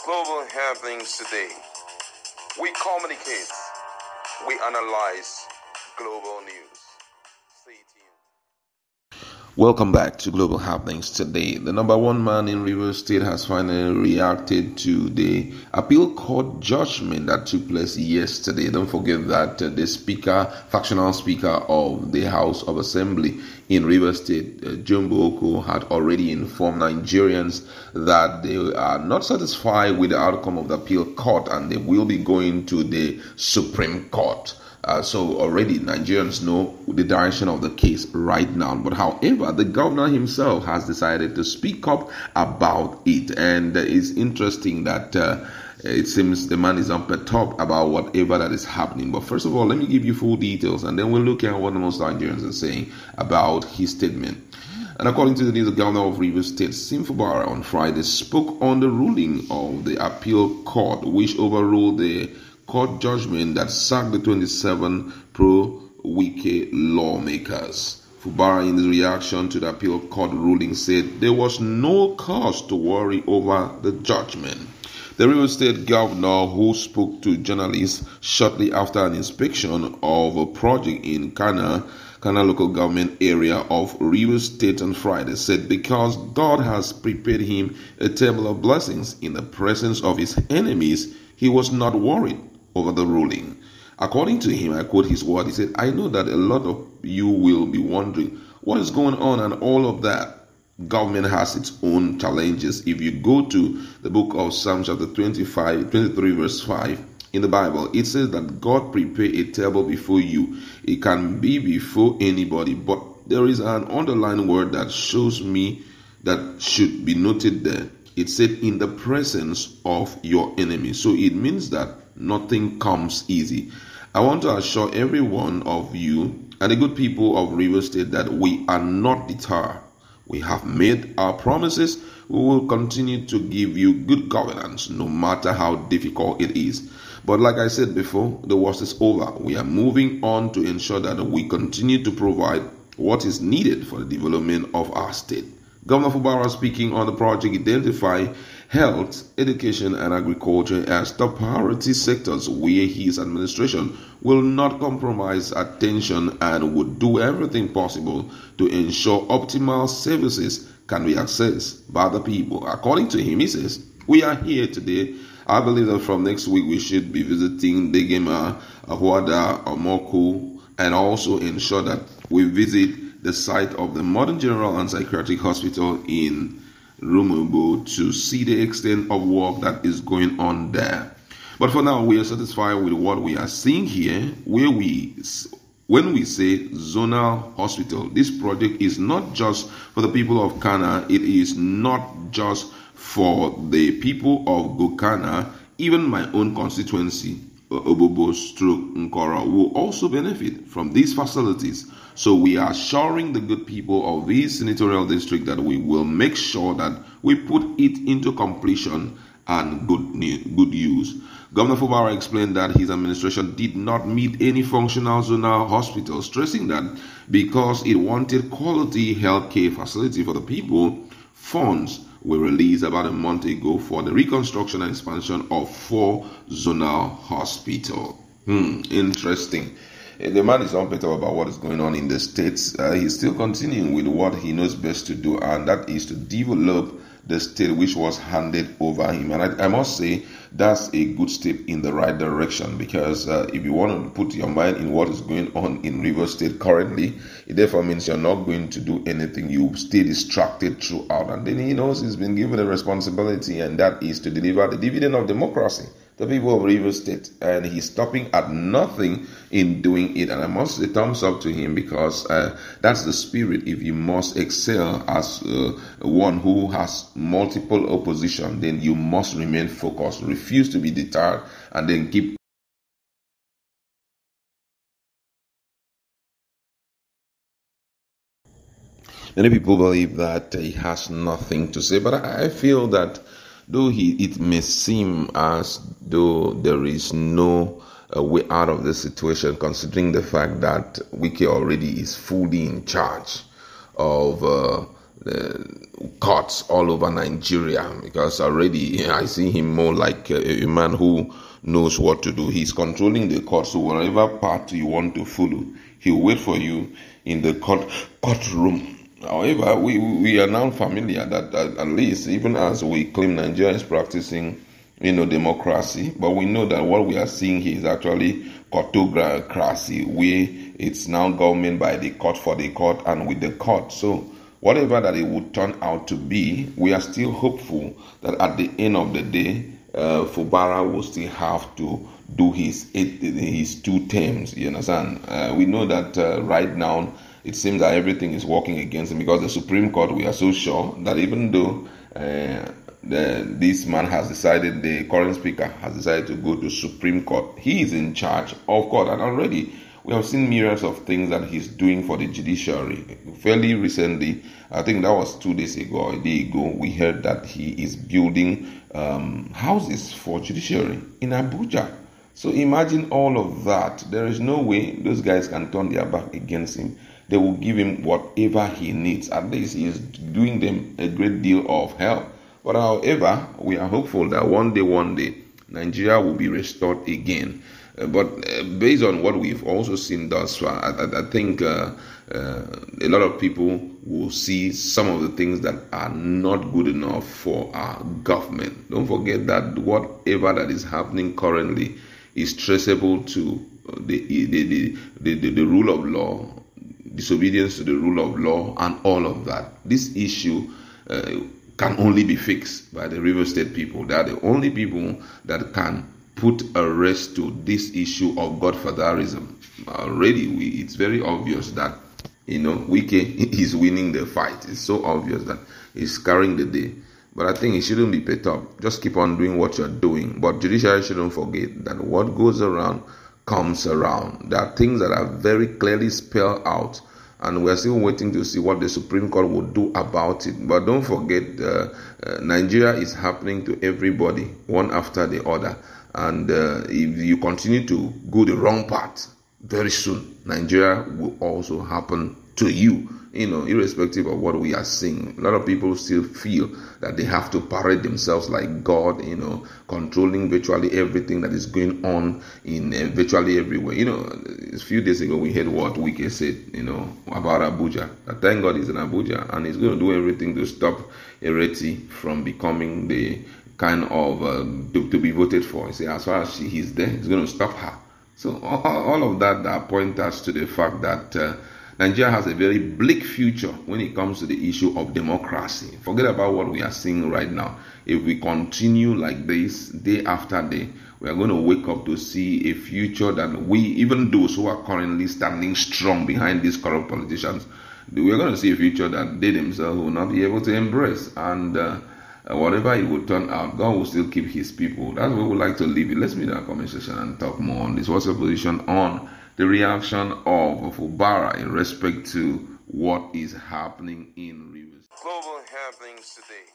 Global happenings today. We communicate. We analyze global news. Stay tuned. Welcome back to Global Happenings Today. The number one man in Rivers State has finally reacted to the appeal court judgment that took place yesterday. Don't forget that the factional speaker of the House of Assembly in Rivers State, Jumbo Oko, had already informed Nigerians that they are not satisfied with the outcome of the appeal court and they will be going to the Supreme Court. So already Nigerians know the direction of the case right now. But however, the governor himself has decided to speak up about it. And it's interesting that it seems the man is unperturbed about whatever that is happening. But first of all, let me give you full details and then we'll look at what most Nigerians are saying about his statement. And according to the news, the governor of Rivers State, Fubara, on Friday spoke on the ruling of the appeal court, which overruled the court judgment that sacked the 27 pro-Wike lawmakers. Fubara, in his reaction to the appeal court ruling, said there was no cause to worry over the judgment. The Rivers State governor, who spoke to journalists shortly after an inspection of a project in Khana local government area of Rivers State on Friday, said because God has prepared him a table of blessings in the presence of his enemies, he was not worried over the ruling. According to him, I quote his word, he said, "I know that a lot of you will be wondering what is going on and all of that. Government has its own challenges." If you go to the book of Psalms chapter 23 verse 5 in the Bible, it says that God prepared a table before you. It can be before anybody, but there is an underlying word that shows me that should be noted there. It said in the presence of your enemy. So it means that nothing comes easy. I want to assure every one of you and the good people of Rivers State that we are not deterred. We have made our promises. We will continue to give you good governance no matter how difficult it is. But like I said before, the worst is over. We are moving on to ensure that we continue to provide what is needed for the development of our state. Governor Fubara, speaking on the project, identified health, education, and agriculture as top priority sectors where his administration will not compromise attention and would do everything possible to ensure optimal services can be accessed by the people. According to him, he says, "We are here today. I believe that from next week we should be visiting Degema, Ahuada, Omoku, and also ensure that we visit the site of the Modern General and Psychiatric Hospital in Rumubu to see the extent of work that is going on there. But for now, we are satisfied with what we are seeing here, when we say Zonal Hospital. This project is not just for the people of Khana. It is not just for the people of Gokana. Even my own constituency, Obobo/Nkora, will also benefit from these facilities. So we are assuring the good people of this senatorial district that we will make sure that we put it into completion and good use." Governor Fubara explained that his administration did not meet any functional zonal hospital, stressing that because it wanted quality healthcare facility for the people, funds were released about a month ago for the reconstruction and expansion of 4 zonal hospitals. Interesting. The man is unperturbed about what is going on in the states. He's still continuing with what he knows best to do, and that is to develop the state which was handed over him. And I must say that's a good step in the right direction, because if you want to put your mind in what is going on in Rivers State currently, it therefore means you're not going to do anything. You stay distracted throughout. And then he knows he's been given a responsibility, and that is to deliver the dividend of democracy, the people of Rivers State, and he's stopping at nothing in doing it. And I must say thumbs up to him, because that's the spirit. If you must excel as one who has multiple opposition, then you must remain focused, refuse to be deterred, and then keep Many people believe that he has nothing to say, but I feel that though it may seem as though there is no way out of this situation, considering the fact that Wike already is fully in charge of courts all over Nigeria, because already I see him more like a man who knows what to do. He's controlling the court, so whatever part you want to follow, he'll wait for you in the courtroom. However, we are now familiar that at least, even as we claim Nigeria is practicing, democracy, but we know that what we are seeing here is actually courtocracy, where it's now government by the court, for the court, and with the court. So whatever that it would turn out to be, we are still hopeful that at the end of the day, Fubara will still have to do his 2 terms. You understand? We know that right now it seems that everything is working against him, because the Supreme Court, we are so sure that even though this man has decided, the current speaker has decided to go to Supreme Court, he is in charge of court, and already we have seen myriads of things that he's doing for the judiciary. Fairly recently, I think that was 2 days ago or a day ago, we heard that he is building houses for judiciary in Abuja. So imagine all of that. There is no way those guys can turn their back against him. They will give him whatever he needs. At least he is doing them a great deal of help. But however, we are hopeful that one day, Nigeria will be restored again. But based on what we've also seen thus far, I think a lot of people will see some of the things that are not good enough for our government. Don't forget that whatever that is happening currently is traceable to the rule of law, disobedience to the rule of law, and all of that. This issue can only be fixed by the River State people. They are the only people that can put a rest to this issue of godfatherism. Already, it's very obvious that Wike is winning the fight. It's so obvious that he's carrying the day. But I think it shouldn't be pet up. Just keep on doing what you're doing. But judiciary shouldn't forget that what goes around comes around. There are things that are very clearly spelled out, and we're still waiting to see what the Supreme Court will do about it. But don't forget, Nigeria is happening to everybody, one after the other. And if you continue to go the wrong path, very soon Nigeria will also happen to you, irrespective of what we are seeing. A lot of people still feel that they have to parade themselves like God, controlling virtually everything that is going on in virtually everywhere. A few days ago we heard what Wike said, about Abuja. Thank God he's in Abuja, and he's going to do everything to stop Ereti from becoming the kind of to be voted for. You see, as far as he's there, he's going to stop her. So all of that point us to the fact that Nigeria has a very bleak future when it comes to the issue of democracy. Forget about what we are seeing right now. If we continue like this day after day, we are going to wake up to see a future that we, even those who are currently standing strong behind these corrupt politicians, we are going to see a future that they themselves will not be able to embrace. And whatever it will turn out, God will still keep his people. That's where we would like to leave it. Let's meet in our comment section and talk more on this. What's your position on the reaction of Fubara in respect to what is happening in Rivers? Global happenings today.